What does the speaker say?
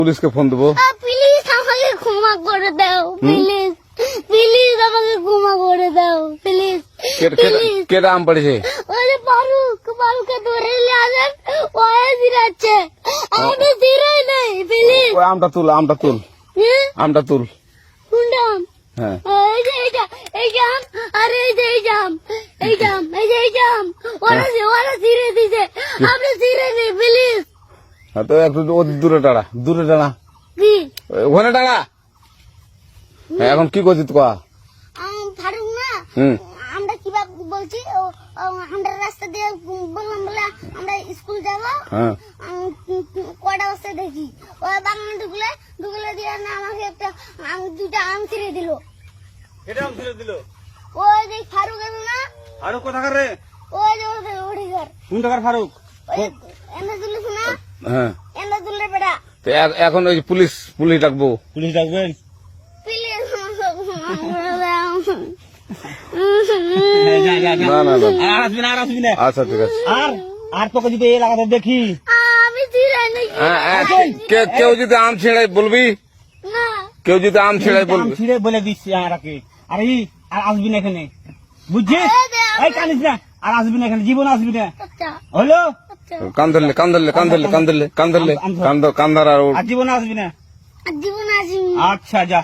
পুলিশকে ফোন দেবো। প্লিজ আমাকে ক্ষমা করে দাও, প্লিজ প্লিজ আমাকে ক্ষমা করে দাও, প্লিজ প্লিজ। কে আম পড়েছে? ওই যে ফারুককে ধরে নিয়ে আসেন, ও জিরাচ্ছে, আমি জিরাই নাই, প্লিজ। ওই আমটা তুল, আমটা তুল, আমটা তুল। কোনটা আম? হ্যাঁ এই যে এই জাম, আর এই যে এই জাম, এই জাম, এই যে এই জাম, ওরা জিরে দিছে, আপনি জিরে নেই, প্লিজ। হ্যাঁ, তো একটু দূরে টাড়া, দূরে টাড়া, কি ওখানে টাড়া। হ্যাঁ, এখন কি করছিস তো? ফারুক না, হুম আমরা কিভাবে বলছি, আমরা রাস্তা দিয়ে বললাম বলে আমরা স্কুল যাবো, হ্যাঁ কটা বস্তা দেখি ওই বাগানে ঢুকলে দিয়ে না আমাকে একটা দুটা আম ছিঁড়ে দিল। এটা আম ছিঁড়ে দিল? ওই যে ফারুক এলো না, ফারুক কোথাকার রে? ওই যে ওঠে ঘর, কোন টাকার ফারুক? এনে তুলিস না, হ্যাঁ। এনে তুললে বেটা, তো এখন ওই পুলিশ ডাকবো। পুলিশ ডাকবেন? প্লিজ না না না, আর আসবি না, আর আসবি না। আচ্ছা ঠিক আছে। আর তোকে যদি এই এলাকাতে দেখি, আমি ছিঁড়াই নাকি কেউ যদি আম ছেড়াই বলবি, না, কেউ যদি আম ছেড়াই আম বলবি। ছিঁড়ে বলে দিচ্ছি আর আসবি না এখানে, বুঝছিস? এই কানিস না, আর আসবি না এখানে, জীবন আসবি না, আচ্ছা হলো? আচ্ছা, কান ধরলে কান ধর আর আর জীবন আসবি না। জীবন আসি। আচ্ছা যা।